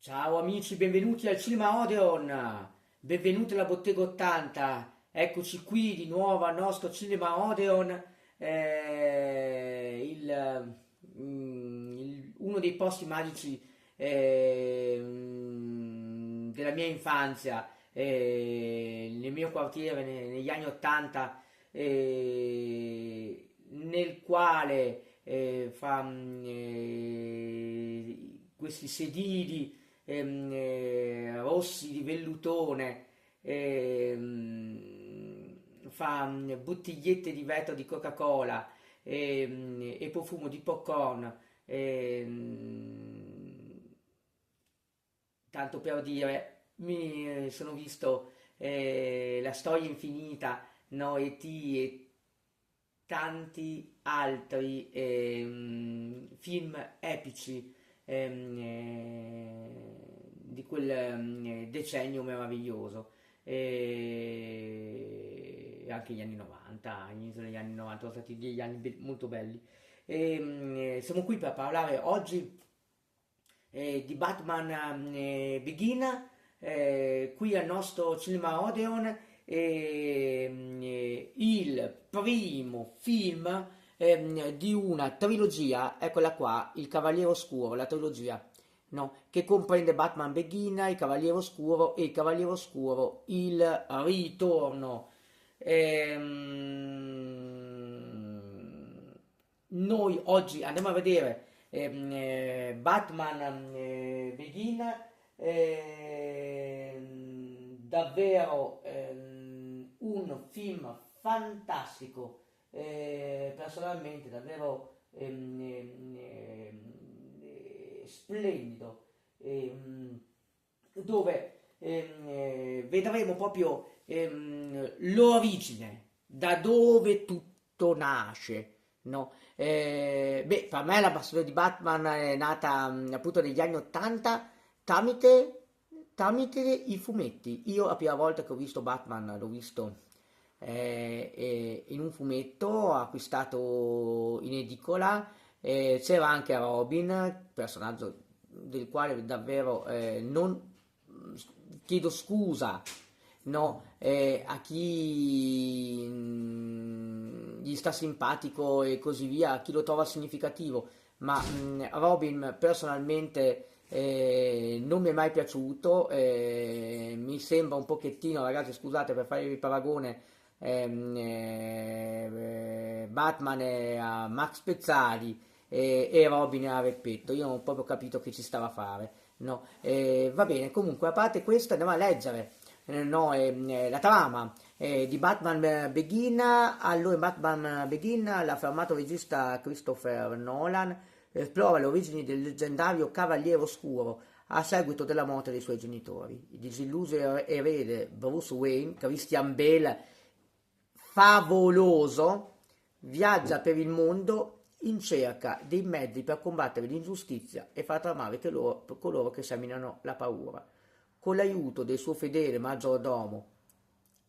Ciao amici, benvenuti al Cinema Odeon, benvenuti alla Bottega 80, eccoci qui di nuovo al nostro Cinema Odeon, uno dei posti magici della mia infanzia, nel mio quartiere negli anni 80, nel quale questi sedili rossi di vellutone, fa bottigliette di vetro di Coca-Cola e profumo di popcorn. Tanto per dire, mi sono visto La storia infinita, no, E.T. e tanti altri film epici di quel decennio meraviglioso. E anche gli anni 90, all'inizio degli anni 90 sono stati degli anni molto belli. Siamo qui per parlare oggi di Batman Begin, qui al nostro Cinema Odeon, il primo film di una trilogia, eccola qua, Il Cavaliere Oscuro, la trilogia, no, che comprende Batman Begin, Il Cavaliere Oscuro e Il Cavaliere Oscuro, Il Ritorno. Noi oggi andiamo a vedere Batman Begin, davvero un film fantastico, personalmente davvero splendido, dove vedremo proprio l'origine, da dove tutto nasce. No? Beh, per me la passione di Batman è nata appunto negli anni 80 tramite i fumetti. Io la prima volta che ho visto Batman l'ho visto in un fumetto acquistato in edicola. C'era anche Robin, personaggio del quale davvero non chiedo scusa, no, a chi gli sta simpatico e così via, a chi lo trova significativo, ma Robin personalmente non mi è mai piaciuto, mi sembra un pochettino, ragazzi, scusate per fare il paragone, Batman è a Max Pezzali e Robin è a Reppetto. Io non ho proprio capito che ci stava a fare, no? Va bene, comunque, a parte questo, andiamo a leggere no, la trama di Batman Begin. Allora, in Batman Begin l'affermato regista Christopher Nolan esplora le origini del leggendario Cavaliere Oscuro a seguito della morte dei suoi genitori. Il disilluso erede Bruce Wayne, Christian Bale, favoloso, viaggia per il mondo in cerca dei mezzi per combattere l'ingiustizia e far tramare coloro che seminano la paura. Con l'aiuto del suo fedele maggiordomo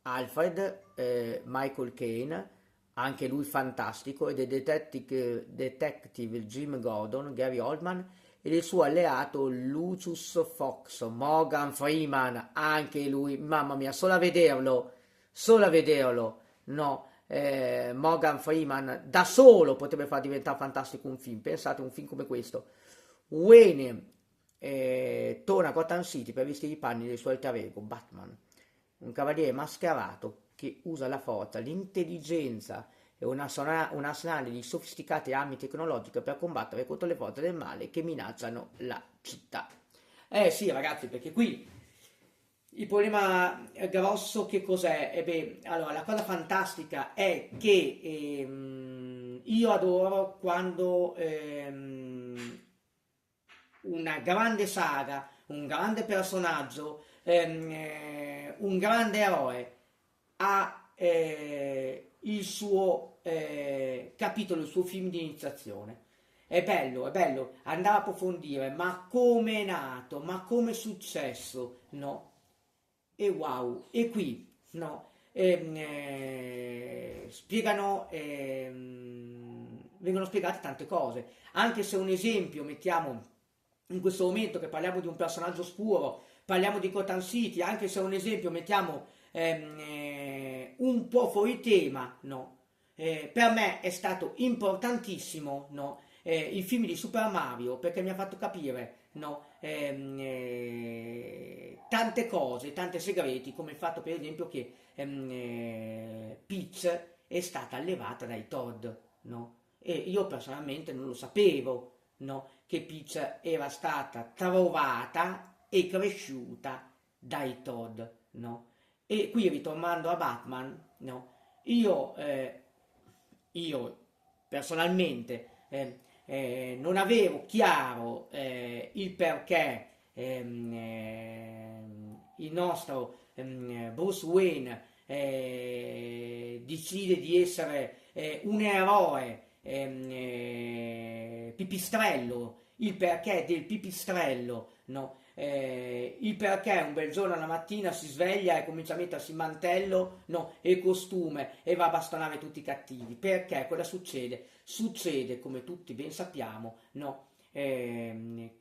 Alfred, Michael Caine, anche lui fantastico, e del detective Jim Gordon, Gary Oldman, e del suo alleato Lucius Fox, Morgan Freeman, anche lui, mamma mia, solo a vederlo, no, Morgan Freeman da solo potrebbe far diventare fantastico un film, pensate un film come questo. Wayne torna a Gotham City per vestire i panni del suo alter ego, Batman, un cavaliere mascherato che usa la forza, l'intelligenza e un arsenale di sofisticate armi tecnologiche per combattere contro le forze del male che minacciano la città. Eh sì, ragazzi, perché qui il problema grosso che cos'è? E beh, allora, la cosa fantastica è che io adoro quando una grande saga, un grande personaggio, un grande eroe ha il suo capitolo, il suo film di iniziazione. È bello andare a approfondire, ma come è nato, ma come è successo, no? E wow, e qui, no? Spiegano, vengono spiegate tante cose, anche se un esempio, mettiamo, in questo momento che parliamo di un personaggio oscuro, parliamo di Gotham City, anche se è un esempio mettiamo un po' fuori tema, no? Per me è stato importantissimo, no? Il film di Super Mario perché mi ha fatto capire, no? Tante cose, tanti segreti, come il fatto per esempio che Peach è stata allevata dai Todd, no? E io personalmente non lo sapevo, no? Che Peach era stata trovata e cresciuta dai Todd, no? E qui ritornando a Batman, no? Io personalmente non avevo chiaro il perché il nostro Bruce Wayne decide di essere un eroe pipistrello, il perché del pipistrello, no? Il perché un bel giorno alla mattina si sveglia e comincia a mettersi il mantello, no, e il costume e va a bastonare tutti i cattivi. Perché cosa succede? Succede, come tutti ben sappiamo, no, che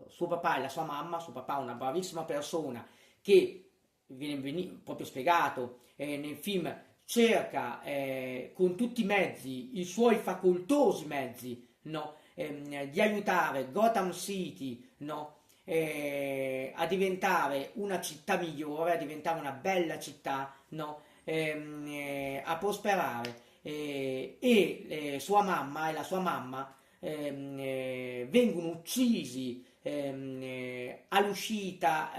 suo papà e la sua mamma, suo papà è una bravissima persona che viene proprio spiegato nel film, cerca con tutti i mezzi, i suoi facoltosi mezzi, no, di aiutare Gotham City, no, a diventare una città migliore, a diventare una bella città, no, a prosperare. Sua mamma e la sua mamma vengono uccisi all'uscita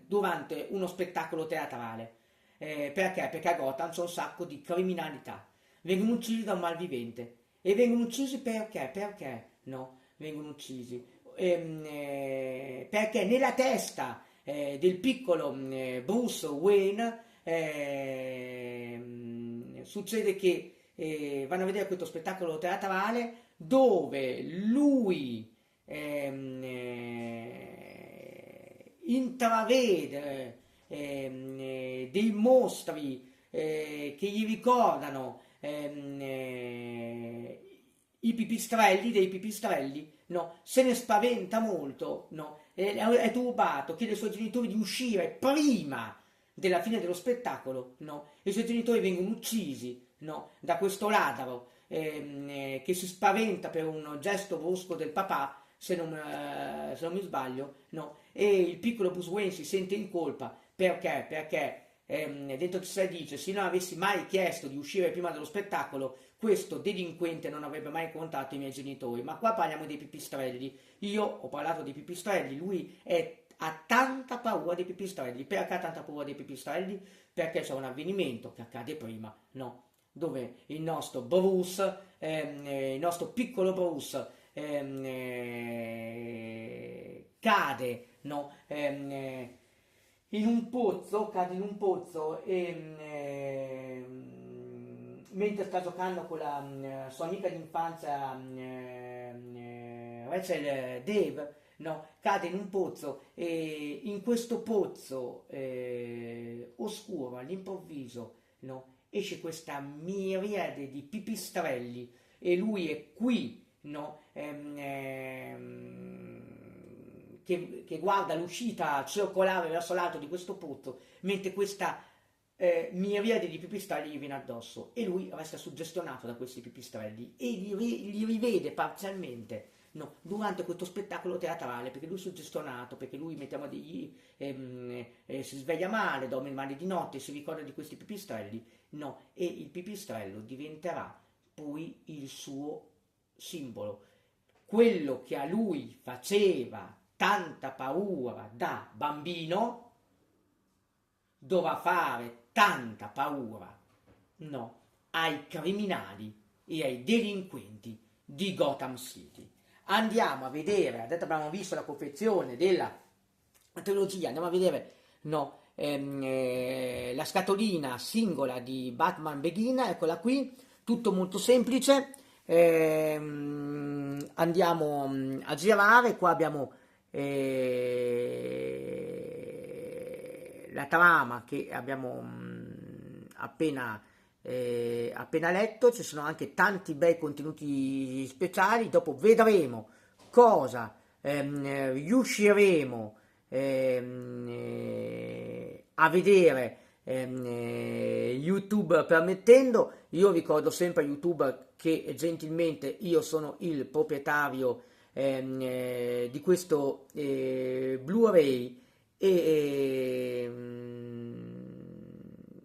durante uno spettacolo teatrale. Perché? Perché a Gotham c'è un sacco di criminalità. Vengono uccisi da un malvivente. E vengono uccisi perché? Perché no? Vengono uccisi. Perché nella testa del piccolo Bruce Wayne succede che vanno a vedere questo spettacolo teatrale dove lui intravede dei mostri che gli ricordano i pipistrelli, dei pipistrelli, no? Se ne spaventa molto, no? È turbato, chiede ai suoi genitori di uscire prima della fine dello spettacolo, no? I suoi genitori vengono uccisi, no? Da questo ladro che si spaventa per un gesto brusco del papà, se non mi sbaglio, no? E il piccolo Bruce Wayne si sente in colpa, perché? Perché dentro di sé dice, se non avessi mai chiesto di uscire prima dello spettacolo, questo delinquente non avrebbe mai contattato i miei genitori. Ma qua parliamo dei pipistrelli. Io ho parlato dei pipistrelli, lui ha tanta paura dei pipistrelli. Perché ha tanta paura dei pipistrelli? Perché c'è un avvenimento che accade prima, no? Dove il nostro Bruce, il nostro piccolo Bruce, cade, no? In un pozzo, cade in un pozzo e mentre sta giocando con la sua amica d'infanzia Rachel Dave, no, cade in un pozzo e in questo pozzo oscuro all'improvviso, no, esce questa miriade di pipistrelli e lui è qui, no, che guarda l'uscita circolare verso l'alto di questo pozzo, mentre questa miriade di pipistrelli gli viene addosso e lui resta suggestionato da questi pipistrelli e li rivede parzialmente, no, durante questo spettacolo teatrale, perché lui è suggestionato, perché lui mettiamo si sveglia male, dorme male di notte, si ricorda di questi pipistrelli, no, e il pipistrello diventerà poi il suo simbolo, quello che a lui faceva tanta paura da bambino dovrà fare tanta paura, no, ai criminali e ai delinquenti di Gotham City. Andiamo a vedere, adesso abbiamo visto la confezione della trilogia, andiamo a vedere, no, la scatolina singola di Batman Begin, eccola qui, tutto molto semplice. Andiamo a girare, qua abbiamo la trama che abbiamo appena appena letto. Ci sono anche tanti bei contenuti speciali. Dopo vedremo cosa riusciremo a vedere, YouTube permettendo. Io ricordo sempre a YouTube che gentilmente io sono il proprietario di questo Blu-ray, e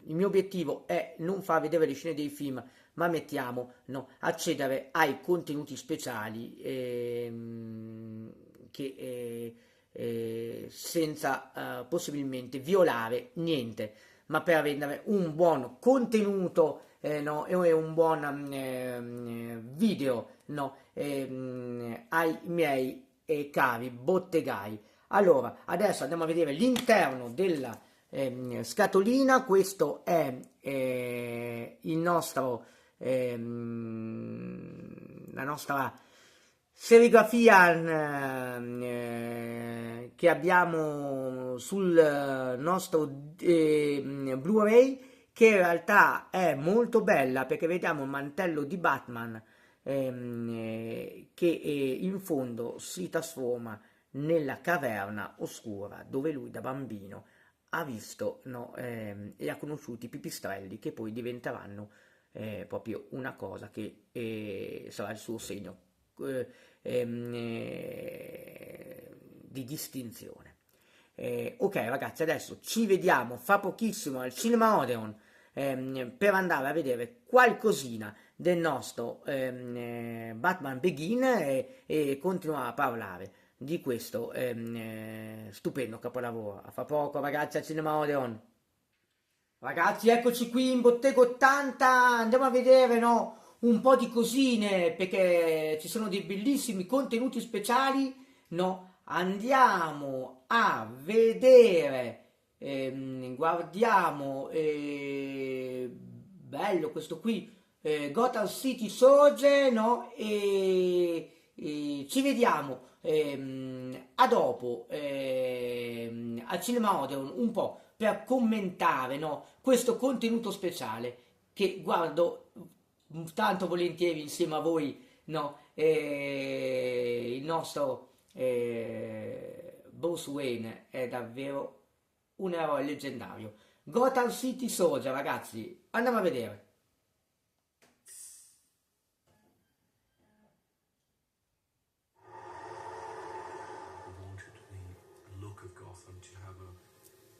il mio obiettivo è non far vedere le scene dei film, ma mettiamo, no, accedere ai contenuti speciali, senza possibilmente violare niente, ma per rendere un buon contenuto, no, e un buon video, no, ai miei cari bottegai. Allora, adesso andiamo a vedere l'interno della scatolina. Questo è il nostro, la nostra serigrafia che abbiamo sul nostro Blu-ray, che in realtà è molto bella, perché vediamo un mantello di Batman che in fondo si trasforma nella caverna oscura dove lui da bambino ha visto, no, e ha conosciuto i pipistrelli, che poi diventeranno proprio una cosa che sarà il suo segno di distinzione. Ok ragazzi, adesso ci vediamo fra pochissimo al Cinema Odeon, per andare a vedere qualcosina del nostro Batman Begin, e continuare a parlare di questo stupendo capolavoro. A fra poco ragazzi al Cinema Odeon. Ragazzi, eccoci qui in Bottega 80, andiamo a vedere, no, un po' di cosine, perché ci sono dei bellissimi contenuti speciali, no? Andiamo a vedere, guardiamo, bello questo qui, Gotham City sorge, no? E ci vediamo a dopo, al Cinema Odeon, un po' per commentare, no, questo contenuto speciale che guardo tanto volentieri insieme a voi, no, il nostro Bruce Wayne è davvero un eroe leggendario. Gotham City Soldier, ragazzi, andiamo a vedere.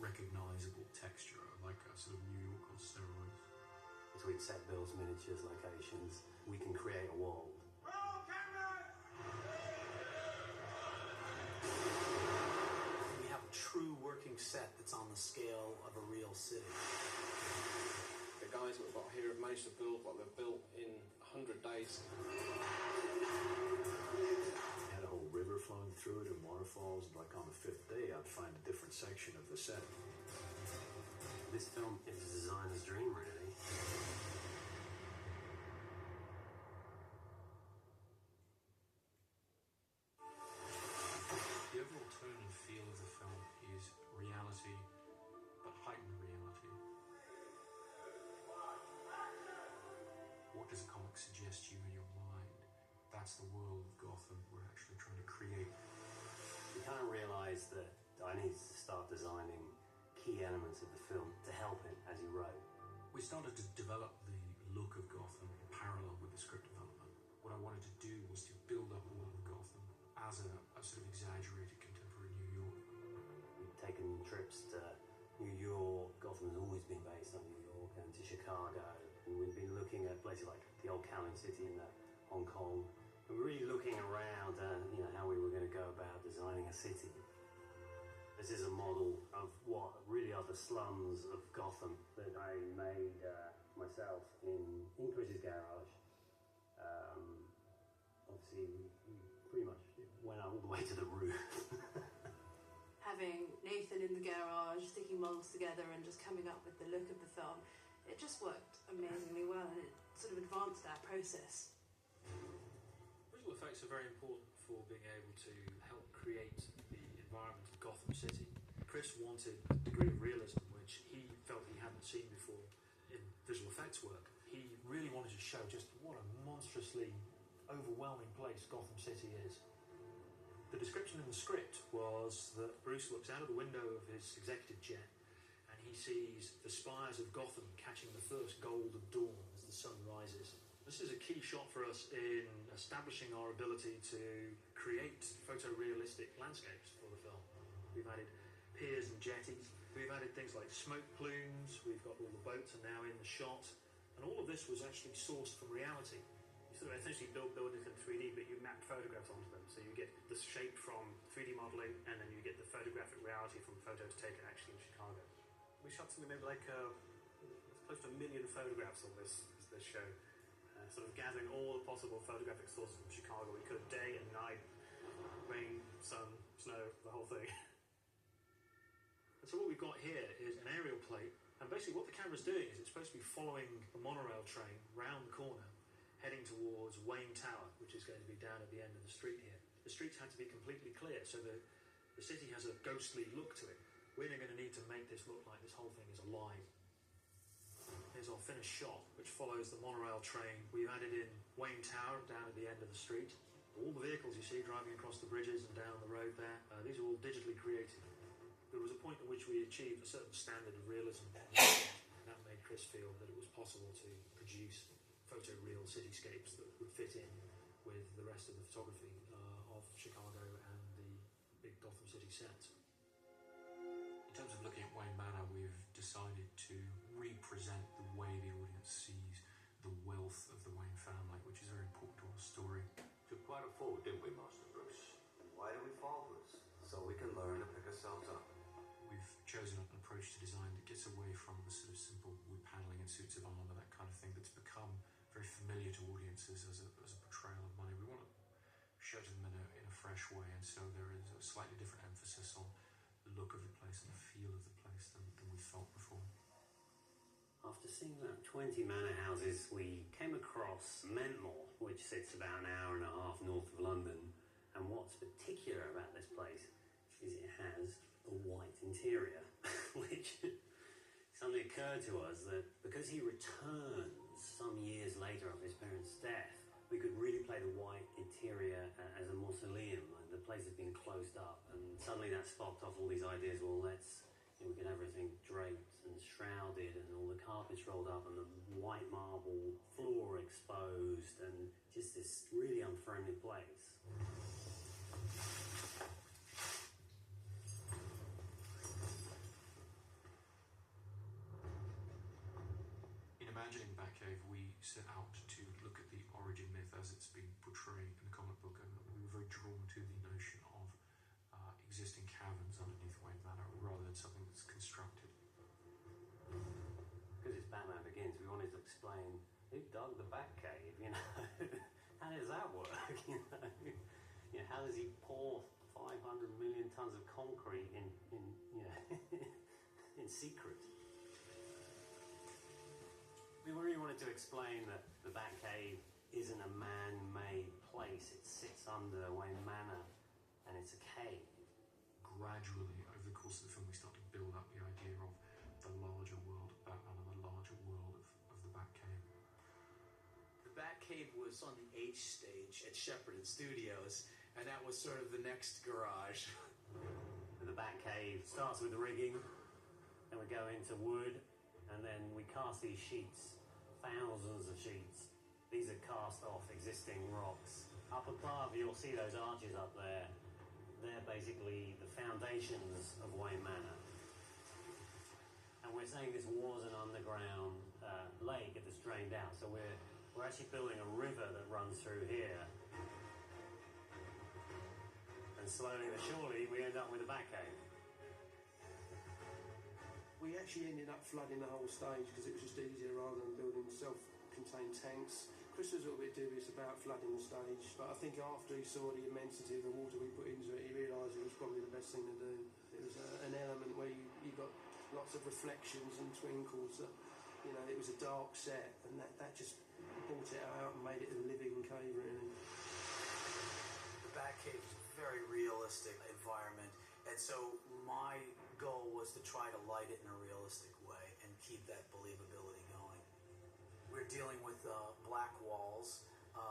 Recognizable texture, like a sort of New York on steroids. Between set bills, miniatures, locations, we can create a world. Roll camera! We have a true working set that's on the scale of a real city. The guys that we've got here have managed to build what they've built in 100 days. Had a whole river flowing through it and waterfalls. Like on the 5th day, I'd find a different section of the set. This film is a designer's dream, really. The overall tone and feel of the film is reality, but heightened reality. What does a comic suggest to you in your mind? That's the world of Gotham we're actually trying to create. We kind of realised that I needed to start designing key elements of the film to help him as he wrote. We started to develop the look of Gotham in parallel with the script development. What I wanted to do was to build up all of Gotham as a sort of exaggerated contemporary New York. We've taken trips to New York. Gotham has always been based on New York, and to Chicago. And we've been looking at places like the old Kowloon City in Hong Kong. And we're really looking around how we were going to go about designing a city. This is a model of what really are the slums of Gotham that I made myself in Chris's garage. Obviously, we pretty much went all the way to the roof. Having Nathan in the garage, sticking models together and just coming up with the look of the film, it just worked amazingly well, and it sort of advanced our process. Visual effects are very important for being able to help create the environment of Gotham City. Chris wanted a degree of realism which he felt he hadn't seen before in visual effects work. He really wanted to show just what a monstrously overwhelming place Gotham City is. The description in the script was that Bruce looks out of the window of his executive jet and he sees the spires of Gotham catching the first gold of dawn as the sun rises. This is a key shot for us in establishing our ability to create photorealistic landscapes for the film. We've added piers and jetties, we've added things like smoke plumes, we've got all the boats are now in the shot, and all of this was actually sourced from reality. You sort of essentially build buildings in 3D, but you map photographs onto them. So you get the shape from 3D modelling, and then you get the photographic reality from photos taken actually in Chicago. We shot something maybe like close to 1 million photographs on this show, sort of gathering all the possible photographic sources from Chicago. We could day and night, rain, sun, snow, the whole thing. And so what we've got here is an aerial plate, and basically what the camera's doing is it's supposed to be following the monorail train round the corner, heading towards Wayne Tower, which is going to be down at the end of the street here. The streets had to be completely clear, so the city has a ghostly look to it. We're going to need to make this look like this whole thing is alive. Here's our finished shot, which follows the monorail train. We've added in Wayne Tower down at the end of the street. All the vehicles you see driving across the bridges and down the road there, these are all digitally created. There was a point at which we achieved a certain standard of realism, and that made Chris feel that it was possible to produce photoreal cityscapes that would fit in with the rest of the photography of Chicago and the big Gotham City sets. In terms of looking at Wayne Manor, we've decided to represent the way the audience sees the wealth of the Wayne family, which is very important to our story. Took quite a fall, didn't we, Master Bruce? Why do we fall for this? So we can learn to pick ourselves up. We've chosen an approach to design that gets away from the sort of simple wood paneling and suits of armour, that kind of thing that's become very familiar to audiences as a portrayal of money. We want to show to them in a fresh way, and so there is a slightly different emphasis on the look of the place and the feel of the place than we felt before. After seeing about 20 manor houses, we came across Mentmore, which sits about an hour and a half north of London. And what's particular about this place is it has a white interior, which suddenly occurred to us that because he returns some years later of his parents' death, we could really play the white interior as a mausoleum. The place has been closed up, and suddenly that sparked off all these ideas. Well, we could have everything draped and shrouded, and all the carpets rolled up, and the white marble floor exposed, and just this really unfriendly place. In imagining Batcave, we set out to look at the origin myth as it's been portrayed in the comic book, and we were very drawn to the notion of existing caverns underneath Wayne Manor rather than something that's constructed. Because it's Batman Begins, we wanted to explain who dug the Batcave, How does that work, how does he pour 500 million tons of concrete in in secret? We really wanted to explain that the Batcave isn't a man-made place. It sits under Wayne Manor, and it's a cave. Gradually, over the course of the film, we start to build up the idea of the larger world of Batman and the larger world of the Batcave. The Batcave was on the H stage at Shepperton Studios, and that was sort of the next garage. The Batcave starts with the rigging, then we go into wood, and then we cast these sheets, thousands of sheets. These are cast off existing rocks. Up above, you'll see those arches up there. They're basically the foundations of Wayne Manor. And we're saying this was an underground lake that's drained out. So we're actually building a river that runs through here. And slowly but surely, we end up with a Batcave. We actually ended up flooding the whole stage because it was just easier rather than building self-contained tanks. Chris was a little bit dubious about flooding the stage, but I think after he saw the immensity of the water we put into it, he realised it was probably the best thing to do. It was an element where you got lots of reflections and twinkles. It was a dark set, and that just brought it out and made it a living cave, really. The Batcave is a very realistic environment, and so my goal was to try to light it in a realistic way and keep that believability going. We're dealing with black walls,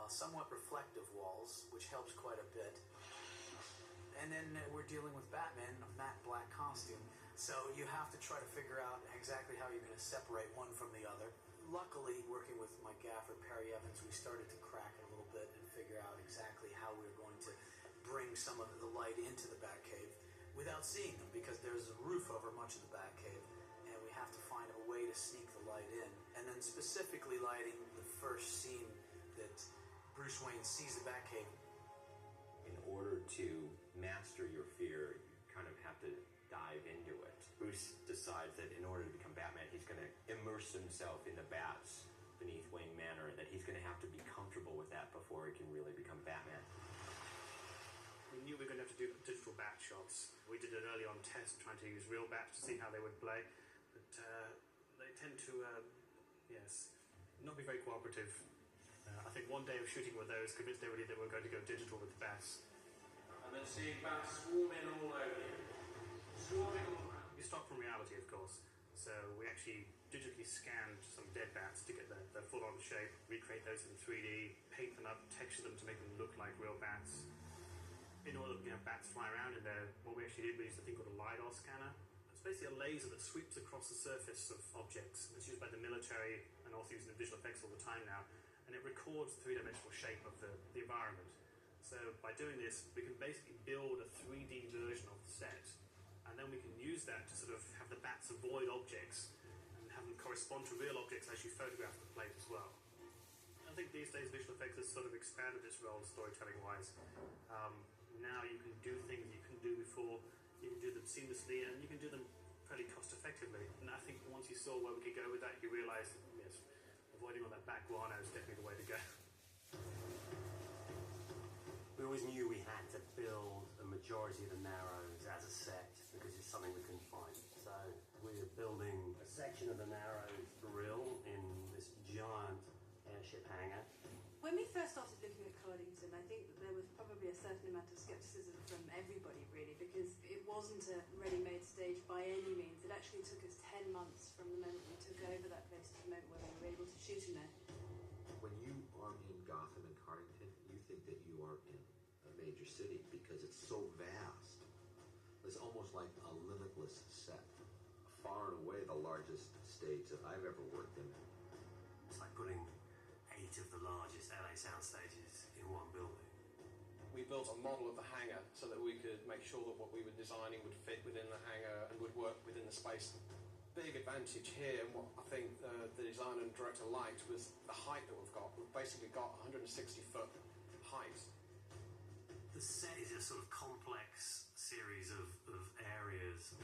somewhat reflective walls, which helps quite a bit. And then we're dealing with Batman, a matte black costume. So you have to try to figure out exactly how you're going to separate one from the other. Luckily, working with my gaffer, Perry Evans, we started to crack it a little bit and figure out exactly how we were going to bring some of the light into the Batcave without seeing them, because there's a roof over much of the Batcave, and we have to find a way to sneak the light in. And then specifically lighting the first scene that Bruce Wayne sees the Batcave. In order to master your fear, you kind of have to dive into it. Bruce decides that in order to become Batman, he's going to immerse himself in the bats beneath Wayne Manor, and that he's going to have to be comfortable with that before he can really become Batman. We knew we were going to have to do digital bat shots. We did an early on test trying to use real bats to see how they would play, but they tend to, not be very cooperative. I think one day of shooting with those convinced everybody that we're going to go digital with the bats. And then seeing bats swarming all over you. Swarming all around. We start from reality, of course. So we actually digitally scanned some dead bats to get their full-on shape, recreate those in 3D, paint them up, texture them to make them look like real bats. In order to have bats fly around in there, what we actually did, we used a thing called a LiDAR scanner. It's basically a laser that sweeps across the surface of objects. It's used by the military and also used in visual effects all the time now. And it records the three-dimensional shape of the environment. So by doing this, we can basically build a 3D version of the set, and then we can use that to sort of have the bats avoid objects and have them correspond to real objects as you photograph the plate as well. I think these days visual effects has sort of expanded its role storytelling-wise. Now you can do things you couldn't do before, you can do them seamlessly, and you can do them fairly cost-effectively. And I think once you saw where we could go with that, you realised, yes, avoiding all that back guano is definitely the way to go. We always knew we had to build a majority of the Narrows as a set because it's something we couldn't find. So we're building a section of the Narrows drill in this giant airship hangar. When we first started looking at Coddington, I think that there was probably a certain amount of scepticism from everybody, really, because it wasn't a ready-made stage by any means. It actually took us 10 months from the moment we took over that place to the moment where we were able to shoot in there. When you are in Gotham and Cardington, you think that you are in a major city because it's so vast. It's almost like a limitless set. Far and away the largest stage that I've ever worked in. It's like putting 8 of the largest LA sound stages in one building. We built a model of the hangar so that we could make sure that what we were designing would fit within the hangar and would work within the space. Big advantage here, and what I think the designer and director liked, was the height that we've got. We've basically got 160-foot height. The set is a sort of complex series of areas.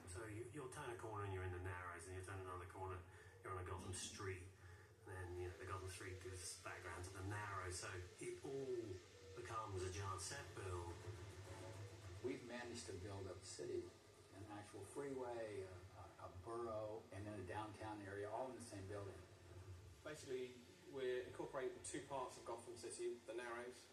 So you'll turn a corner and you're in the Narrows, and you turn another corner, you're on a Gotham street. And then the Gotham Street gives background to the Narrows, so it all becomes a giant set build. We've managed to build a city, an actual freeway, a borough, and then a downtown area, all in the same building. Basically, we're incorporating 2 parts of Gotham City, the Narrows.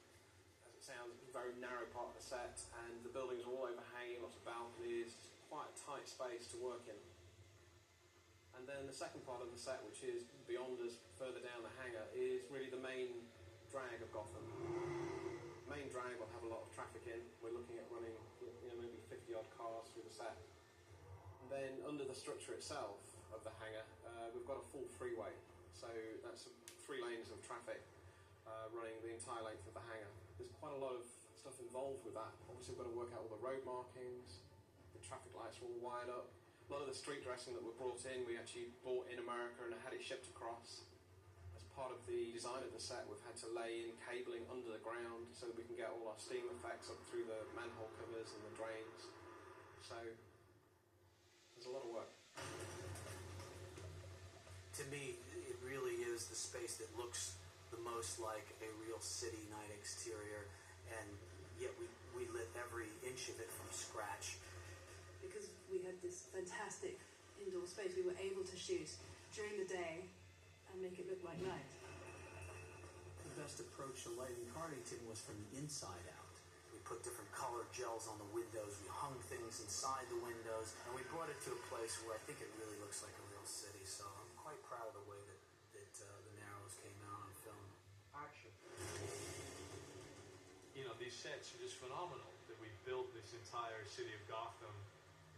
As it sounds, a very narrow part of the set, and the buildings are all overhanging, lots of balconies, quite a tight space to work in. And then the second part of the set, which is beyond us, further down the hangar, is really the main drag of Gotham. The main drag will have a lot of traffic in. We're looking at running, maybe 50-odd cars through the set. And then under the structure itself of the hangar, we've got a full freeway. So that's 3 lanes of traffic running the entire length of the hangar. There's quite a lot of stuff involved with that. Obviously, we've got to work out all the road markings. The traffic lights are all wired up. A lot of the street dressing that were brought in, we actually bought in America and had it shipped across. As part of the design of the set, we've had to lay in cabling under the ground so that we can get all our steam effects up through the manhole covers and the drains. So there's a lot of work. To me, it really is the space that looks the most like a real city night exterior, and yet we lit every inch of it from scratch. Because we had this fantastic indoor space, we were able to shoot during the day and make it look like night. The best approach to lighting Cardington was from the inside out. We put different colored gels on the windows, we hung things inside the windows, and we brought it to a place where I think it really looks like a real city, so I'm quite quite proud of the way that the Narrows came out on film. Action. You know, these sets are just phenomenal. That we built this entire city of Gotham,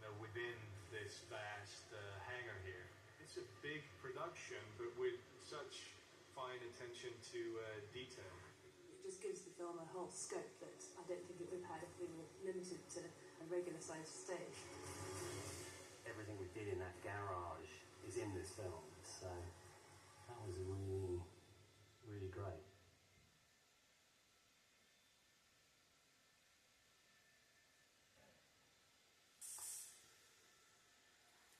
you know, within this vast hangar here. It's a big production, but with such fine attention to detail. It just gives the film a whole scope that I don't think it would have had if we were limited to a regular sized stage. Everything we did in that garage is in this film, so that was really, really great.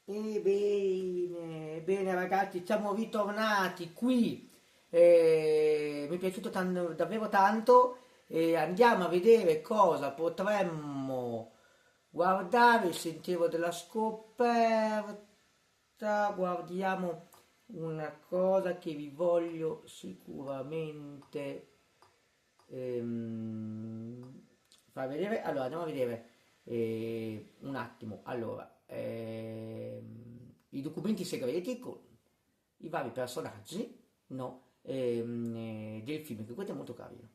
E bene ragazzi, siamo ritornati qui. Mi è piaciuto davvero tanto. Andiamo a vedere cosa potremmo guardare. Il sentiero della scoperta. Guardiamo una cosa che vi voglio sicuramente far vedere. Allora andiamo a vedere un attimo. Allora, i documenti segreti con i vari personaggi, no, del film, che questo è molto carino.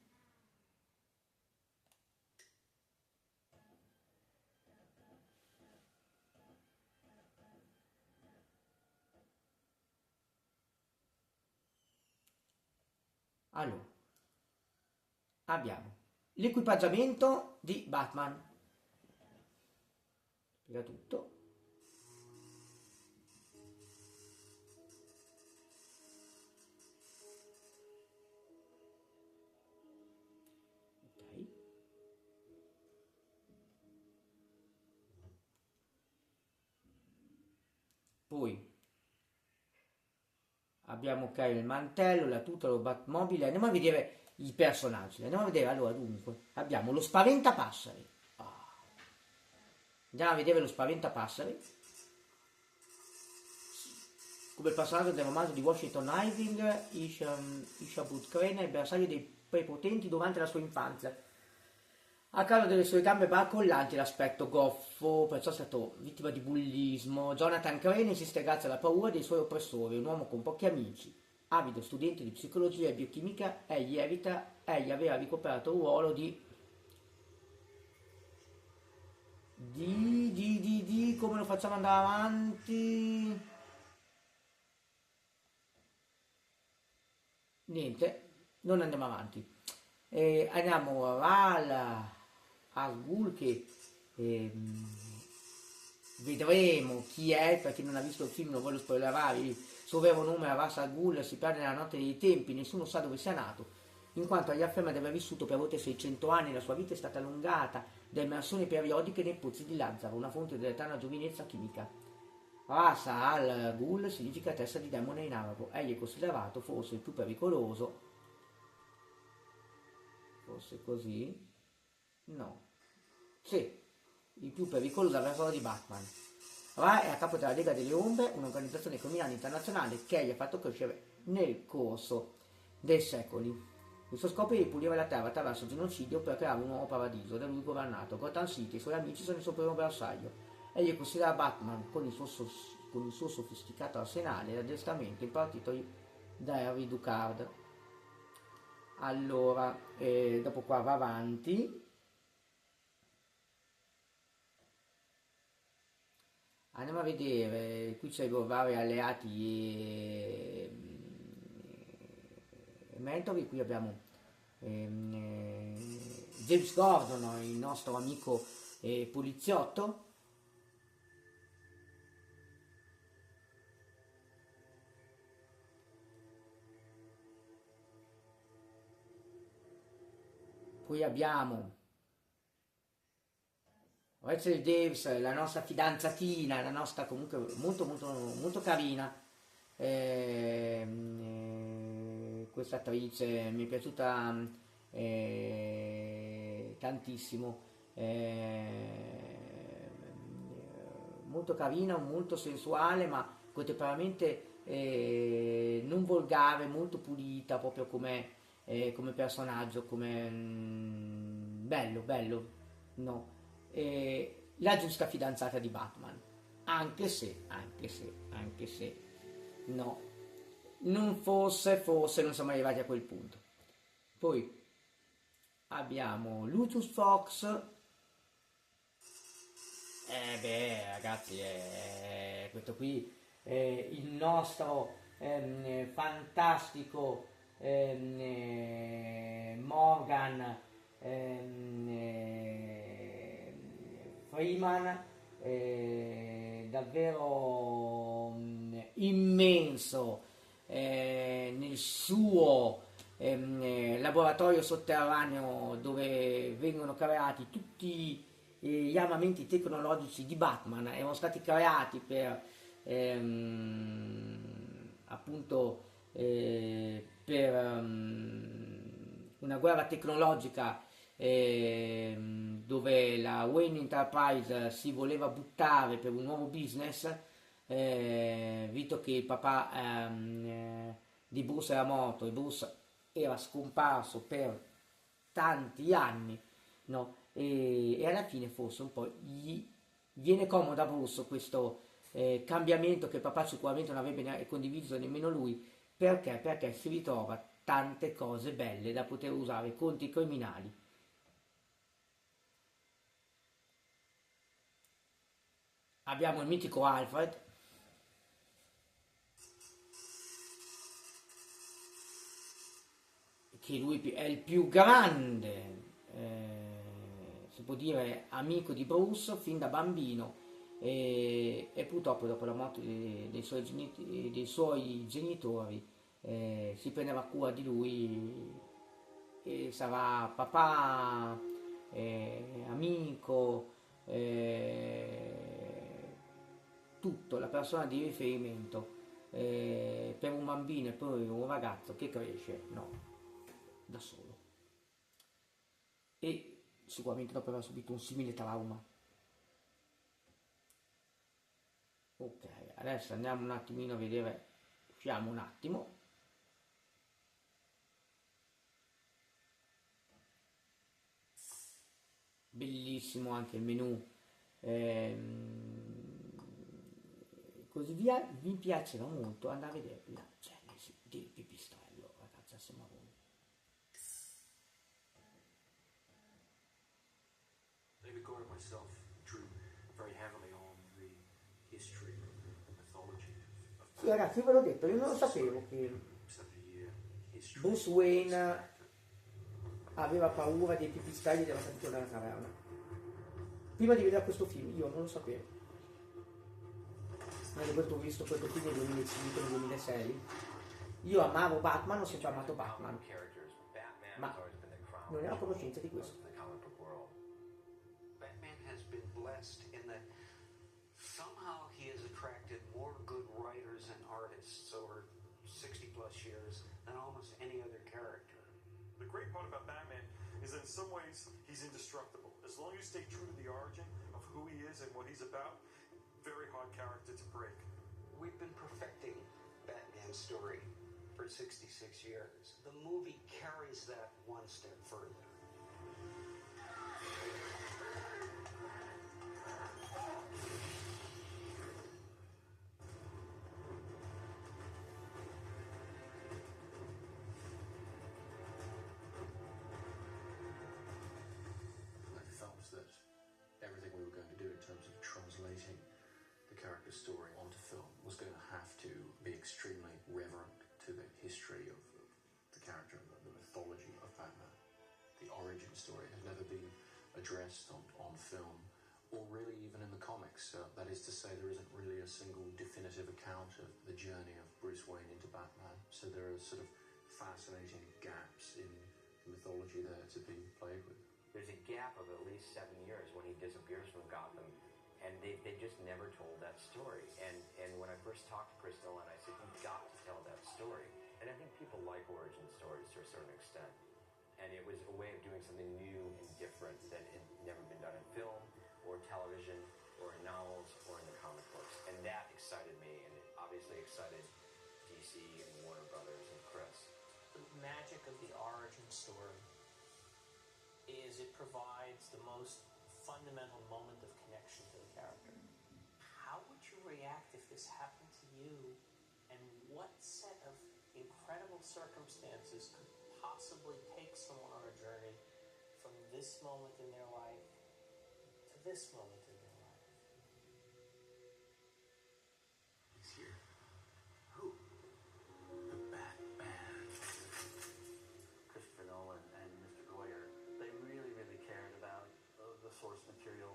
Allora, abbiamo l'equipaggiamento di Batman. Spiega tutto. Ok. Poi abbiamo il mantello, la tuta, lo Batmobile. Andiamo a vedere i personaggi. Andiamo a vedere, allora, dunque, abbiamo lo Spaventapasseri. Andiamo a vedere lo Spaventapasseri. Come personaggio del romanzo di Washington Irving, Ishabud Crane è bersaglio dei prepotenti durante la sua infanzia. A causa delle sue gambe barcollanti e l'aspetto goffo, perciò è stato vittima di bullismo. Jonathan Crane esiste grazie alla paura dei suoi oppressori, un uomo con pochi amici. Avido studente di psicologia e biochimica, egli aveva ricoperto il ruolo di come lo facciamo andare avanti? Niente, non andiamo avanti. Andiamo al Ghul che vedremo chi è, per chi non ha visto il film non voglio spoilerare. Il suo vero nome è Ra's al Ghul, si perde nella notte dei tempi, nessuno sa dove sia nato, in quanto agli afferma di aver vissuto per oltre 600 anni. La sua vita è stata allungata da immersioni periodiche nei pozzi di Lazzaro, una fonte dell'eterna giovinezza chimica. Ra's al Ghul significa testa di demone in arabo. Egli è considerato forse il più pericoloso, forse così, no, sì, il più pericoloso avversario di Batman. Ra è a capo della Lega delle Ombre, un'organizzazione criminale internazionale che egli ha fatto crescere nel corso dei secoli. Il suo scopo è di pulire la terra attraverso il genocidio per creare un nuovo paradiso da lui governato. Gotham City e i suoi amici sono il suo primo bersaglio. Egli considera Batman, con il suo sofisticato arsenale e addestramento, il partito da Harry Ducard. Allora, dopo qua va avanti. Andiamo a vedere, qui c'è i vari alleati e mentori. Qui abbiamo James Gordon, il nostro amico poliziotto. Poi abbiamo Rachel Davis, la nostra fidanzatina, la nostra comunque molto molto molto carina. Questa attrice mi è piaciuta tantissimo, molto carina, molto sensuale, ma contemporaneamente non volgare, molto pulita, proprio come personaggio, come bello, no? La giusta fidanzata di Batman, anche se no, forse non siamo arrivati a quel punto. Poi abbiamo Lucius Fox. Ragazzi, questo qui è il nostro fantastico Morgan Freeman, davvero immenso nel suo laboratorio sotterraneo, dove vengono creati tutti gli armamenti tecnologici di Batman. Erano stati creati per appunto per una guerra tecnologica, dove la Wayne Enterprise si voleva buttare per un nuovo business, visto che il papà di Bruce era morto e Bruce era scomparso per tanti anni, no? E alla fine forse un po' gli viene comodo a Bruce questo cambiamento che il papà sicuramente non avrebbe condiviso nemmeno lui. Perché si ritrova tante cose belle da poter usare contro i criminali. Abbiamo il mitico Alfred, che lui è il più grande, si può dire, amico di Bruce fin da bambino, e purtroppo dopo la morte dei suoi genitori si prendeva cura di lui, e sarà papà, amico, tutto, la persona di riferimento per un bambino e poi un ragazzo che cresce, no, da solo, e sicuramente dopo aver subito un simile trauma. Ok, adesso andiamo un attimino a vedere, usciamo un attimo. Bellissimo anche il menu, così via. Mi piacerà molto andare a vedere la genesi del pipistrello, ragazzi, assieme a voi. David Gore and myself drew very heavily on the history and mythology of Sì, ragazzi, io ve l'ho detto, io non lo sapevo che Bruce Wayne aveva paura dei pipistrelli della statua della caverna. Prima di vedere questo film io non lo sapevo. Dopo ho visto questo film nel 2005, nel 2006. Io amavo Batman, ho sempre amato Batman, ma non ero a conoscenza di questo. Batman has been blessed in that somehow he has attracted more good writers and artists over 60 plus years than almost any other character. The great part about Batman is that in some ways he's indestructible. As long as you stay true to the origin of who he is and what he's about, very hard character to break. We've been perfecting Batman's story for 66 years. The movie carries that one step further. Translating the character's story onto film was going to have to be extremely reverent to the history of the character, the mythology of Batman. The origin story has never been addressed on film, or really even in the comics. That is to say, there isn't really a single definitive account of the journey of Bruce Wayne into Batman. So there are sort of fascinating gaps in the mythology there to be played with. There's a gap of at least 7 years when he disappears from Gotham, and they just never told that story. And when I first talked to Chris Nolan, I said, you've got to tell that story. And I think people like origin stories to a certain extent. And it was a way of doing something new and different that had never been done in film or television or in novels or in the comic books. And that excited me, and it obviously excited DC and Warner Brothers and Chris. The magic of the origin story is it provides the most fundamental moment of connection to the character. How would you react if this happened to you And what set of incredible circumstances could possibly take someone on a journey from this moment in their life to this moment in their life? He's here. Who? The Batman. Christopher Nolan and Mr. Goyer, they really, really cared about the source material.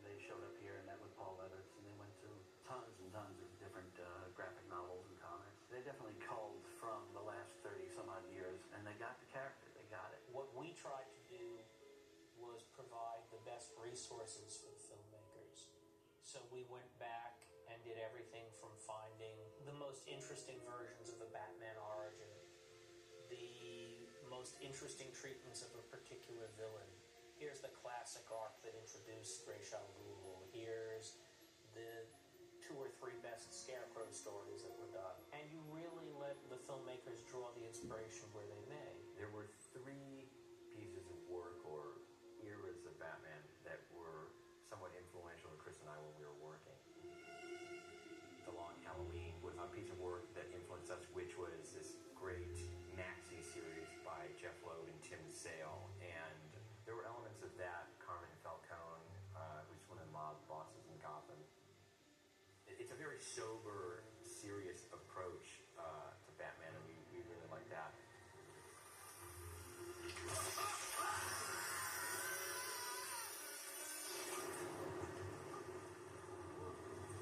They showed up here and met with Paul Leathers, and they went through tons and tons of different graphic novels and comics. They definitely culled from the last 30-some-odd years, and they got the character. They got it. What we tried to do was provide the best resources for the filmmakers. So we went back and did everything from finding the most interesting versions of the Batman origin, the most interesting treatments of a particular villain. Here's the classic arc that introduced Ra's al Ghul. Here's the 2 or 3 best Scarecrow stories that were done. And you really let the filmmakers draw the inspiration where they may. There were 3 pieces of work or eras of Batman that were somewhat influential to Chris and I when we were working. The Long Halloween was a piece of work that influenced us, which was this great maxi series by Jeff Loeb and Tim Sale. And there were elements of that. Carmine Falcone, who's one of the mob bosses in Gotham. It's a very sober, serious approach to Batman, and we really like that.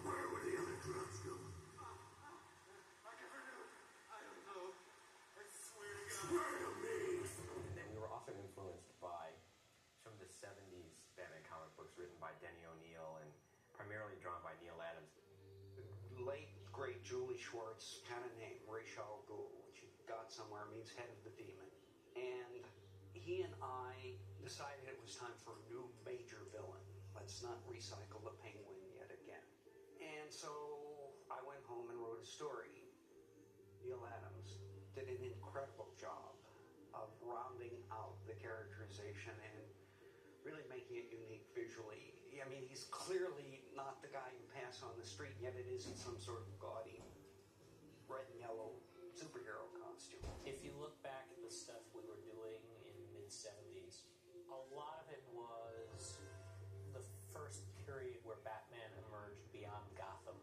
Where were the other drugs going? I never knew. I don't know. I swear to God. Swear to me! And then we were also influenced by some of the 70s Batman comic books written by Denny O'Neil and primarily drawn by Neil Adams. Late, great Julie Schwartz had a name, Ra's al Ghul, which you got somewhere, means head of the demon. And he and I decided it was time for a new major villain. Let's not recycle the Penguin yet again. And so I went home and wrote a story. Neil Adams did an incredible job of rounding out the characterization and really making it unique visually. I mean, he's clearly not the guy you pass on the street, yet it isn't some sort of gaudy red and yellow superhero costume. If you look back at the stuff we were doing in the mid-70s, a lot of it was the first period where Batman emerged beyond Gotham,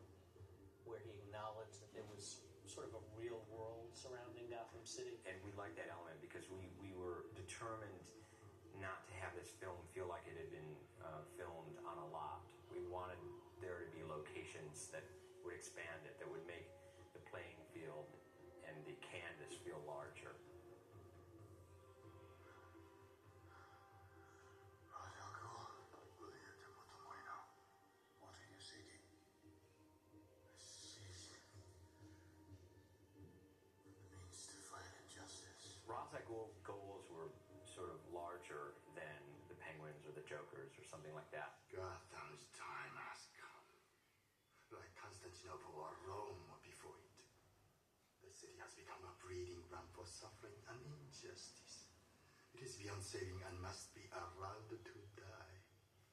where he acknowledged that there was sort of a real world surrounding Gotham City. And we liked that element because we were determined not to have this film feel like it had been filmed on a lot. We wanted there to be locations that would expand it, that would make the playing field and the canvas feel larger. Ra's al Ghul, what are you seeking? The means to fight injustice. Ra's al Ghul's goals were sort of larger than the Penguins or the Jokers or something like that. Gotham's time has come. Like Constantinople or Rome before it. The city has become a breeding ground for suffering and injustice. It is beyond saving and must be allowed to die.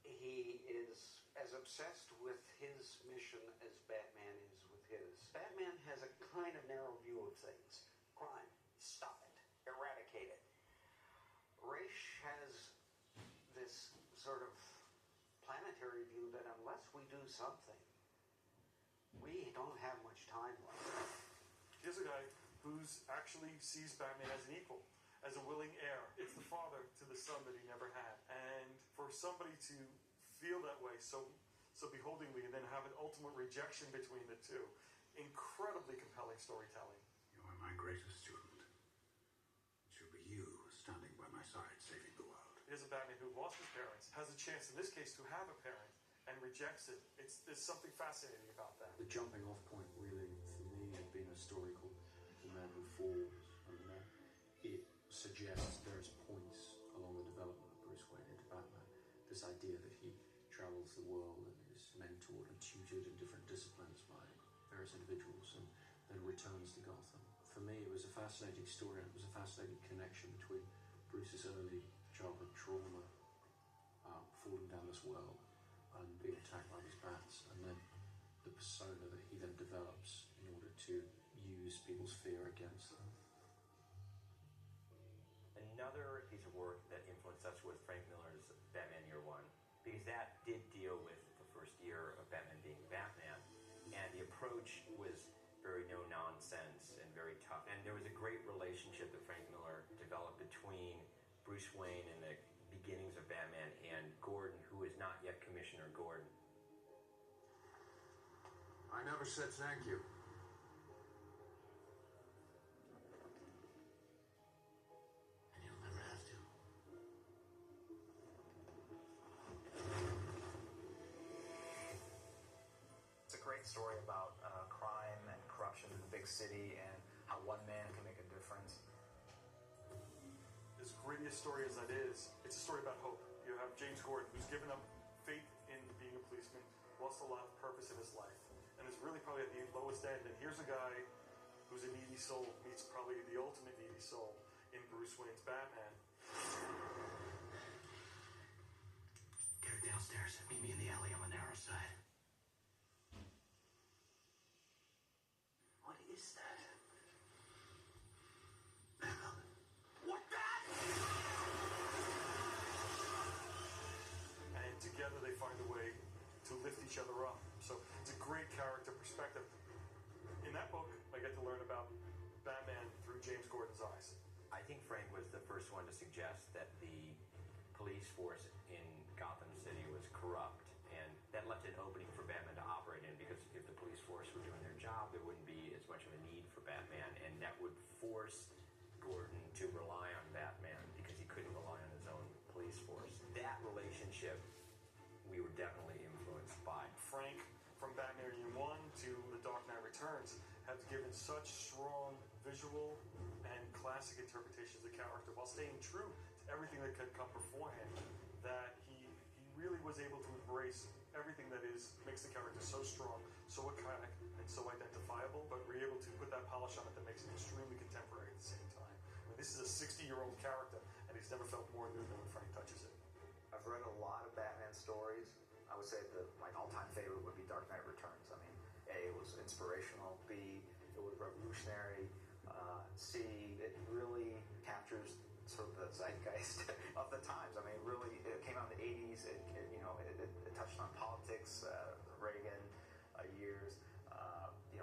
He is as obsessed with his mission as Batman is with his. Batman has a kind of narrow view of things. Crime, stop it, eradicate it. Ra's has this sort of planetary view that unless we do something, we don't have much time left. Here's a guy who's actually sees Batman as an equal, as a willing heir. It's the father to the son that he never had. And for somebody to feel that way so beholdingly and then have an ultimate rejection between the two, incredibly compelling storytelling. You are my greatest student. It should be you standing by my side, saving the world. Here's a Batman who lost his parents, has a chance in this case to have a parent, and rejects it. There's something fascinating about that. The jumping off point really, for me, had been a story called The Man Who Falls. And it suggests there's points along the development of Bruce Wayne into Batman. This idea that he travels the world and is mentored and tutored in different disciplines by various individuals and then returns to Gotham. For me, it was a fascinating story, and it was a fascinating connection between Bruce's early childhood trauma, falling down this well and being attacked by these bats, and then the persona that he then develops in order to use people's fear against them. Another piece of work that influenced us was Frank Miller's Batman Year One, because that did deal with the first year of Batman being Batman, and the approach was very no-nonsense and very tough. And there was a great relationship that Frank Miller developed between Bruce Wayne in the beginnings of Batman and Gordon, who is not yet Commissioner Gordon. I never said thank you. And you'll never have to. It's a great story about crime and corruption in the big city and how one man can make a difference. As gritty a story as that is, it's a story about hope. You have James Gordon, who's given up faith in being a policeman, lost a lot of purpose in his life, and is really probably at the lowest end. And here's a guy who's a needy soul, meets probably the ultimate needy soul in Bruce Wayne's Batman. Get her downstairs. Meet me in the alley on the narrow side. What is that? What that? And together they find a way to lift each other up. So it's a great character perspective. In that book, I get to learn about Batman through James Gordon's eyes. I think Frank was the first one to suggest that the police force in Gotham City was corrupt, and that left an opening for Batman to operate in, because if the police force were doing their job, there wouldn't be as much of a need for Batman, and that would force Gordon to rely on Batman because he couldn't rely on his own police force. That relationship we were definitely influenced by. Frank, from Batman Year One to The Dark Knight Returns, have given such strong visual and classic interpretations of the character while staying true to everything that could come beforehand, that he really was able to embrace everything that makes the character so strong, so iconic, and so identifiable, but we're able to put that polish on it that makes it extremely contemporary at the same time. I mean, this is a 60-year-old character, and he's never felt more new than when Frank touches it. I've read a lot of Batman stories. I would say that my all-time favorite would be Dark Knight Returns. I mean, A, it was inspirational. B, it was revolutionary. C, it really captures sort of the zeitgeist of the times. I mean, really, it came out in the 80s. It touched on politics, Reagan years,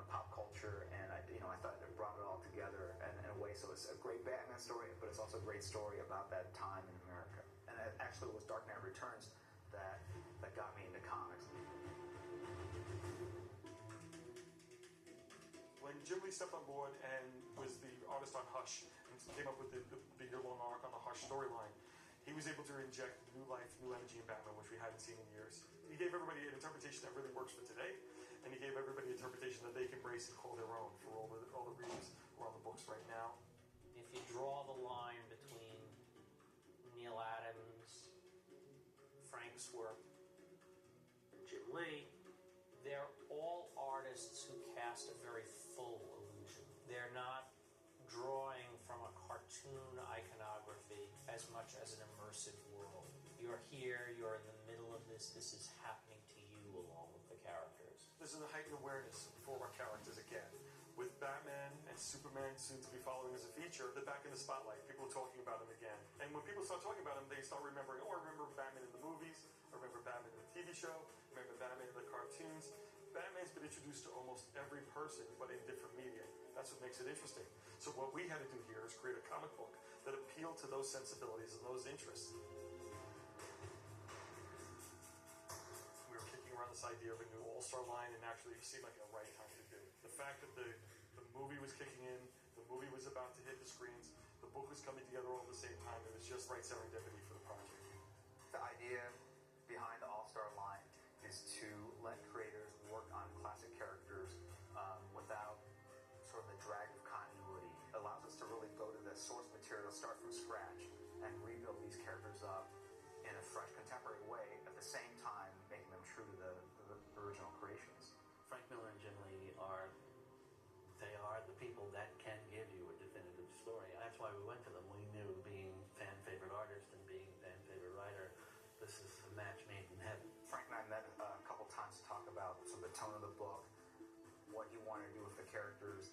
pop culture, and I thought it brought it all together in a way. So it's a great Batman story, but it's also a great story about that time in America. And it actually was Dark Knight Returns that got me into comics. When Jim Lee stepped on board and was the artist on Hush and came up with the year-long arc on the Hush storyline, he was able to inject new life, new energy in Batman, which we hadn't seen in years. He gave everybody an interpretation that really works for today, and he gave everybody an interpretation that they can embrace and call their own for all the readers who are on the books right now. If you draw the line between Neil Adams, Frank's work, and Jim Lee, they're all artists who cast a very full illusion. They're not drawing from a cartoon iconography as much as an immersive world. You're here, you're in the middle of this is happening to you along with the characters. This is a heightened awareness for our characters again. With Batman and Superman soon to be following as a feature, they're back in the spotlight. People are talking about them again. And when people start talking about them, they start remembering, I remember Batman in the movies, I remember Batman in the TV show, I remember Batman in the cartoons. Batman's been introduced to almost every person, but in different media. That's what makes it interesting. So what we had to do here is create a comic book that appealed to those sensibilities and those interests. We were kicking around this idea of a new all-star line, and actually it seemed like the right time to do it. The fact that the movie was kicking in, the movie was about to hit the screens, the book was coming together all at the same time, it was just right serendipity for the project. The idea behind the all-star line is to let creators work on classic characters without sort of the drag of continuity. It allows us to really go to the source material, start from scratch, and rebuild these characters up in a fresh, contemporary way, at the same time making them true to the original creations. Frank Miller and Jim Lee are the people that can give you a definitive story. That's why we went to them. We knew, being fan favorite artist and being fan favorite writer, this is a match made in heaven. Frank and I met a couple times to talk about sort of the tone of the book, what he wanted wanted to do with the characters,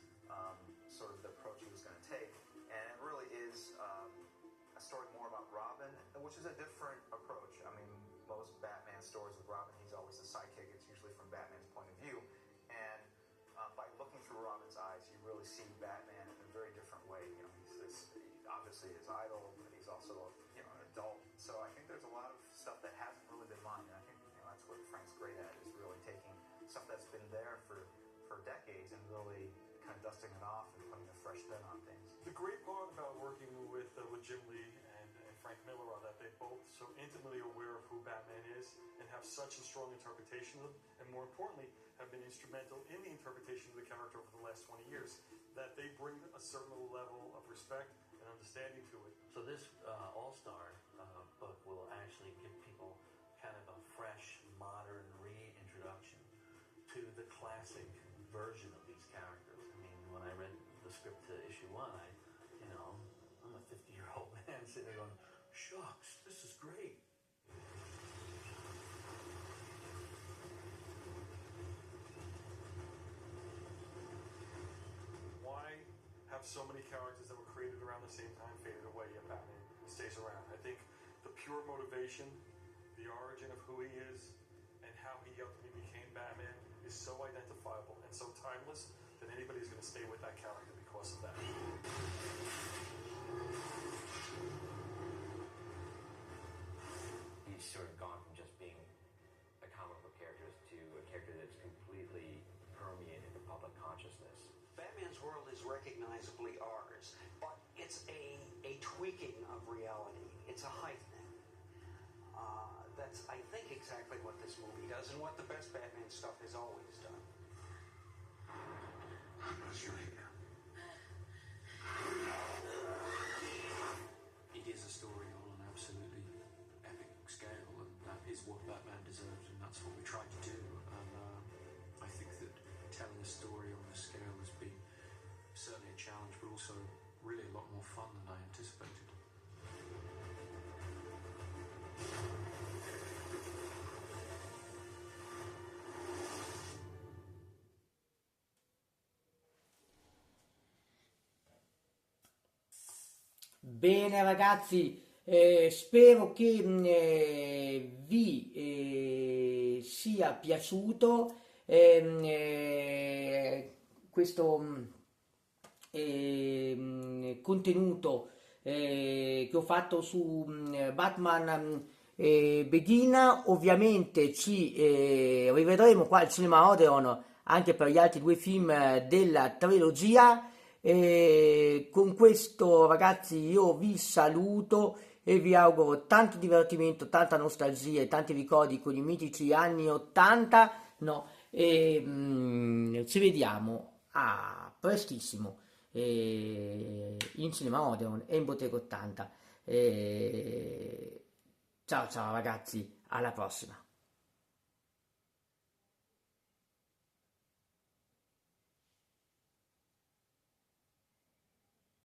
sort of the approach he was going to take. And it really is a story more about Robin, which is a different approach. I mean, most Batman stories with Robin, he's always the sidekick. It's usually from Batman's point of view. And by looking through Robin's eyes, you really see Batman in a very different way. You know, obviously his idol, but he's also an adult. So I think there's a lot of stuff that hasn't really been mined. And I think that's what Frank's great at, is really taking stuff that's been there for decades and really kind of dusting it off and putting a fresh spin on things. The great part about working with Jim Lee and Frank Miller are that they both so intimately aware of who Batman is and have such a strong interpretation of him, and more importantly, have been instrumental in the interpretation of the character over the last 20 years, that they bring a certain level of respect and understanding to it. So this All-Star book will actually give people kind of a fresh, modern reintroduction to the classic version of these characters. I mean, when I read the script to issue 1, I'm a 50-year-old man sitting there going, shucks, this is great. Why have so many characters that were created around the same time faded away, yet Batman stays around? I think the pure motivation, the origin of who he is, and how he ultimately became Batman is so identifiable and so timeless that anybody's going to stay with that character because of that. He's sort of gone from just being a comic book character to a character that's completely permeated the public consciousness. Batman's world is recognizably ours, but it's a tweaking of reality. It's a heightening. That's, I think, exactly what this movie does and what the best Batman stuff has always done. Because you're here. It is a story on an absolutely epic scale, and that is what Batman deserves, and that's what we tried to do. And I think that telling a story on this scale has been certainly a challenge, but also really a lot more fun than I anticipated. Bene ragazzi, spero che vi sia piaciuto questo contenuto che ho fatto su Batman Begin. Ovviamente ci rivedremo qua al Cinema Odeon anche per gli altri 2 film della trilogia. Con questo ragazzi io vi saluto e vi auguro tanto divertimento, tanta nostalgia e tanti ricordi con i mitici anni 80, no? Ci vediamo a prestissimo in Cinema Odeon e in Bottega 80. Ciao ciao ragazzi, alla prossima.